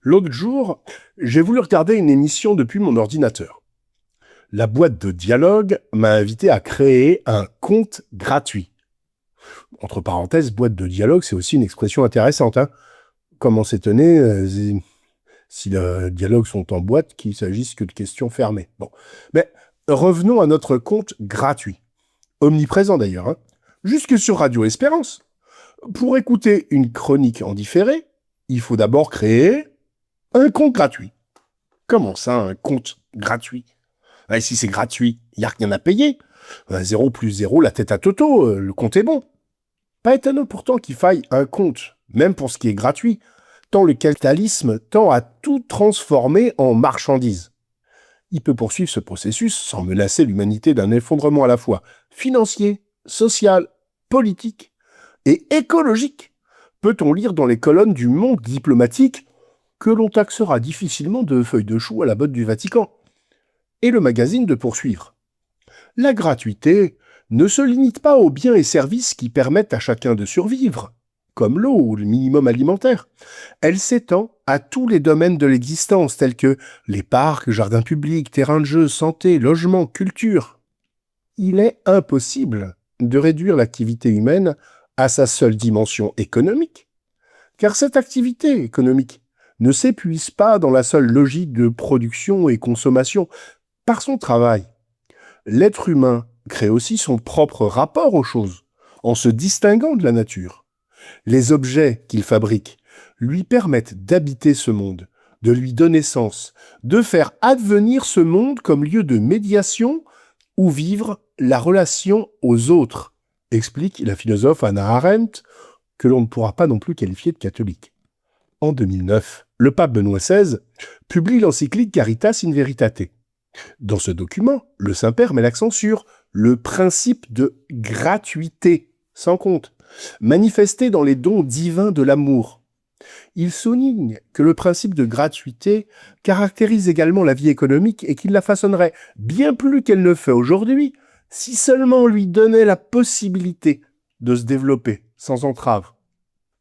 L'autre jour, j'ai voulu regarder une émission depuis mon ordinateur. La boîte de dialogue m'a invité à créer un compte gratuit. Entre parenthèses, boîte de dialogue, c'est aussi une expression intéressante. Comment s'étonner si les dialogues sont en boîte, qu'il s'agisse que de questions fermées. Bon. Mais revenons à notre compte gratuit. Omniprésent d'ailleurs. Jusque sur Radio Espérance. Pour écouter une chronique en différé, il faut d'abord créer un compte gratuit. Comment ça, un compte gratuit ? Si c'est gratuit, il n'y a rien à payer. 0 plus 0, la tête à Toto, le compte est bon. Pas étonnant pourtant qu'il faille un compte, même pour ce qui est gratuit, tant le capitalisme tend à tout transformer en marchandise. Il peut poursuivre ce processus sans menacer l'humanité d'un effondrement à la fois financier, social, politique et écologique, peut-on lire dans les colonnes du Monde diplomatique que l'on taxera difficilement de feuilles de chou à la botte du Vatican. Et le magazine de poursuivre. La gratuité ne se limite pas aux biens et services qui permettent à chacun de survivre, comme l'eau ou le minimum alimentaire. Elle s'étend à tous les domaines de l'existence, tels que les parcs, jardins publics, terrains de jeu, santé, logement, culture. Il est impossible de réduire l'activité humaine à sa seule dimension économique, car cette activité économique ne s'épuise pas dans la seule logique de production et consommation. Par son travail, l'être humain crée aussi son propre rapport aux choses, en se distinguant de la nature. Les objets qu'il fabrique lui permettent d'habiter ce monde, de lui donner sens, de faire advenir ce monde comme lieu de médiation où vivre la relation aux autres, explique la philosophe Hannah Arendt, que l'on ne pourra pas non plus qualifier de catholique. En 2009, le pape Benoît XVI publie l'encyclique Caritas in Veritate. Dans ce document, le Saint-Père met l'accent sur le principe de gratuité, sans compte, manifesté dans les dons divins de l'amour. Il souligne que le principe de gratuité caractérise également la vie économique et qu'il la façonnerait bien plus qu'elle ne fait aujourd'hui si seulement on lui donnait la possibilité de se développer sans entrave.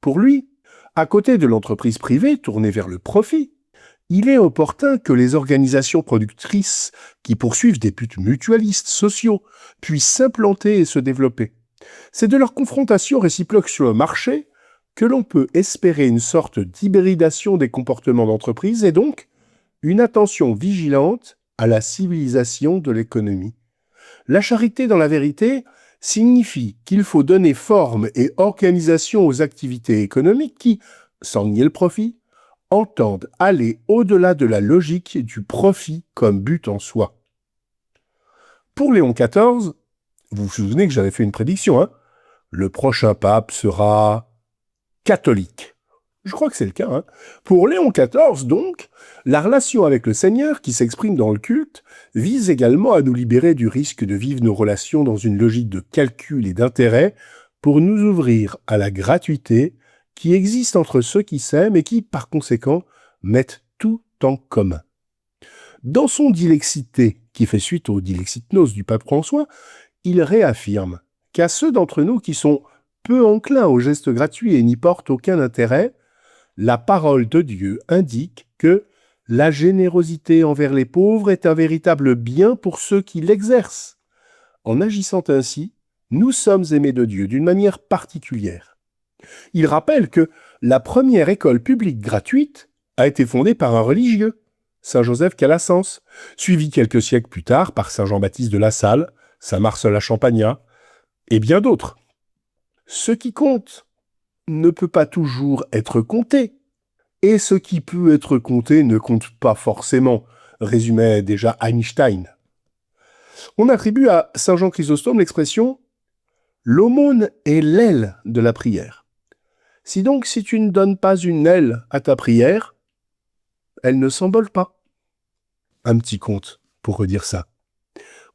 Pour lui, à côté de l'entreprise privée tournée vers le profit, il est opportun que les organisations productrices qui poursuivent des buts mutualistes sociaux puissent s'implanter et se développer. C'est de leur confrontation réciproque sur le marché que l'on peut espérer une sorte d'hybridation des comportements d'entreprise et donc une attention vigilante à la civilisation de l'économie. La charité dans la vérité signifie qu'il faut donner forme et organisation aux activités économiques qui, sans nier le profit, entendent aller au-delà de la logique du profit comme but en soi. Pour Léon XIV, vous vous souvenez que j'avais fait une prédiction, le prochain pape sera catholique. Je crois que c'est le cas. Pour Léon XIV, donc, la relation avec le Seigneur qui s'exprime dans le culte vise également à nous libérer du risque de vivre nos relations dans une logique de calcul et d'intérêt pour nous ouvrir à la gratuité qui existe entre ceux qui s'aiment et qui, par conséquent, mettent tout en commun. Dans son Dilexité, qui fait suite au Dilexitnos du pape François, il réaffirme qu'à ceux d'entre nous qui sont peu enclins aux gestes gratuits et n'y portent aucun intérêt, la parole de Dieu indique que la générosité envers les pauvres est un véritable bien pour ceux qui l'exercent. En agissant ainsi, nous sommes aimés de Dieu d'une manière particulière. Il rappelle que la première école publique gratuite a été fondée par un religieux, saint Joseph Calassens, suivi quelques siècles plus tard par saint Jean-Baptiste de La Salle, saint Marcel à Champagnat, et bien d'autres. Ce qui compte ne peut pas toujours être compté, et ce qui peut être compté ne compte pas forcément, résumait déjà Einstein. On attribue à saint Jean Chrysostome l'expression « l'aumône est l'aile de la prière ». Si tu ne donnes pas une aile à ta prière, elle ne s'envole pas. Un petit conte pour redire ça.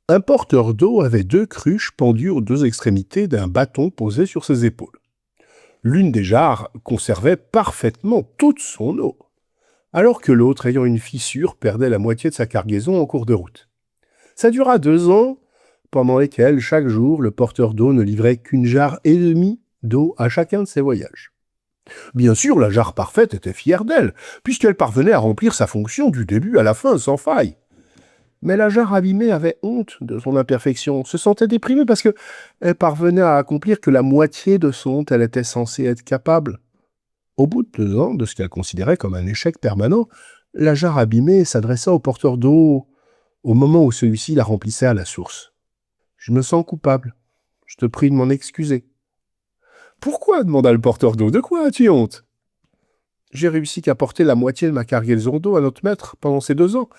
Un porteur d'eau avait 2 cruches pendues aux 2 extrémités d'un bâton posé sur ses épaules. L'une des jarres conservait parfaitement toute son eau, alors que l'autre, ayant une fissure, perdait la moitié de sa cargaison en cours de route. Ça dura 2 ans, pendant lesquels, chaque jour, le porteur d'eau ne livrait qu'1,5 jarre d'eau à chacun de ses voyages. Bien sûr, la jarre parfaite était fière d'elle, puisqu'elle parvenait à remplir sa fonction du début à la fin sans faille. Mais la jarre abîmée avait honte de son imperfection, se sentait déprimée parce que elle parvenait à accomplir que la moitié de ce dont elle était censée être capable. Au bout de 2 ans de ce qu'elle considérait comme un échec permanent, la jarre abîmée s'adressa au porteur d'eau au moment où celui-ci la remplissait à la source. « Je me sens coupable. Je te prie de m'en excuser. »« Pourquoi ?» demanda le porteur d'eau. « De quoi as-tu honte ?»« J'ai réussi qu'à porter la moitié de ma cargaison d'eau à notre maître pendant ces 2 ans.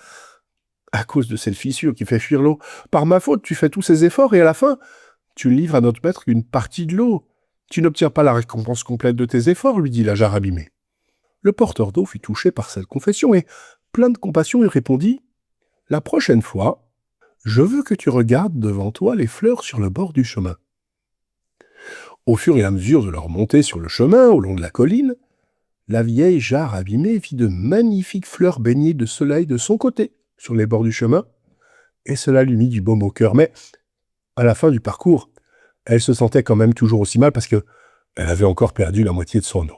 À cause de cette fissure qui fait fuir l'eau. Par ma faute, tu fais tous ces efforts et à la fin, tu livres à notre maître une partie de l'eau. Tu n'obtiens pas la récompense complète de tes efforts, lui dit la jarre abîmée. » Le porteur d'eau fut touché par cette confession et, plein de compassion, il répondit « La prochaine fois, je veux que tu regardes devant toi les fleurs sur le bord du chemin. » Au fur et à mesure de leur montée sur le chemin, au long de la colline, la vieille jarre abîmée vit de magnifiques fleurs baignées de soleil de son côté, sur les bords du chemin, et cela lui mit du baume au cœur. Mais, à la fin du parcours, elle se sentait quand même toujours aussi mal parce que elle avait encore perdu la moitié de son eau.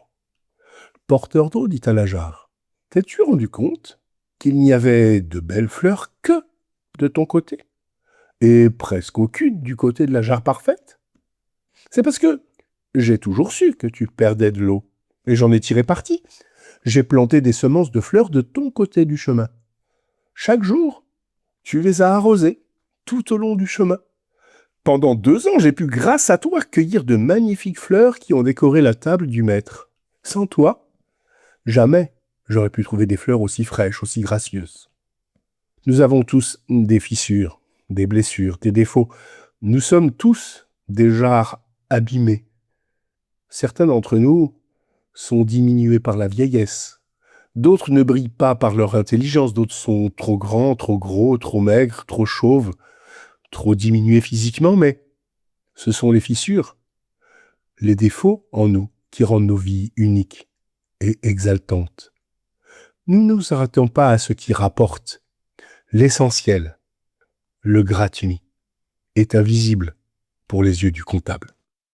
Le porteur d'eau dit à la jarre, « T'es-tu rendu compte qu'il n'y avait de belles fleurs que de ton côté, et presque aucune du côté de la jarre parfaite? C'est parce que j'ai toujours su que tu perdais de l'eau, et j'en ai tiré parti. J'ai planté des semences de fleurs de ton côté du chemin. Chaque jour, tu les as arrosées tout au long du chemin. Pendant 2 ans, j'ai pu, grâce à toi, cueillir de magnifiques fleurs qui ont décoré la table du maître. Sans toi, jamais j'aurais pu trouver des fleurs aussi fraîches, aussi gracieuses. Nous avons tous des fissures, des blessures, des défauts. Nous sommes tous des jarres abîmées. Certains d'entre nous sont diminués par la vieillesse. D'autres ne brillent pas par leur intelligence. D'autres sont trop grands, trop gros, trop maigres, trop chauves, trop diminués physiquement, mais ce sont les fissures, les défauts en nous qui rendent nos vies uniques et exaltantes. Nous ne nous arrêtons pas à ce qui rapporte. L'essentiel, le gratuit, est invisible pour les yeux du comptable.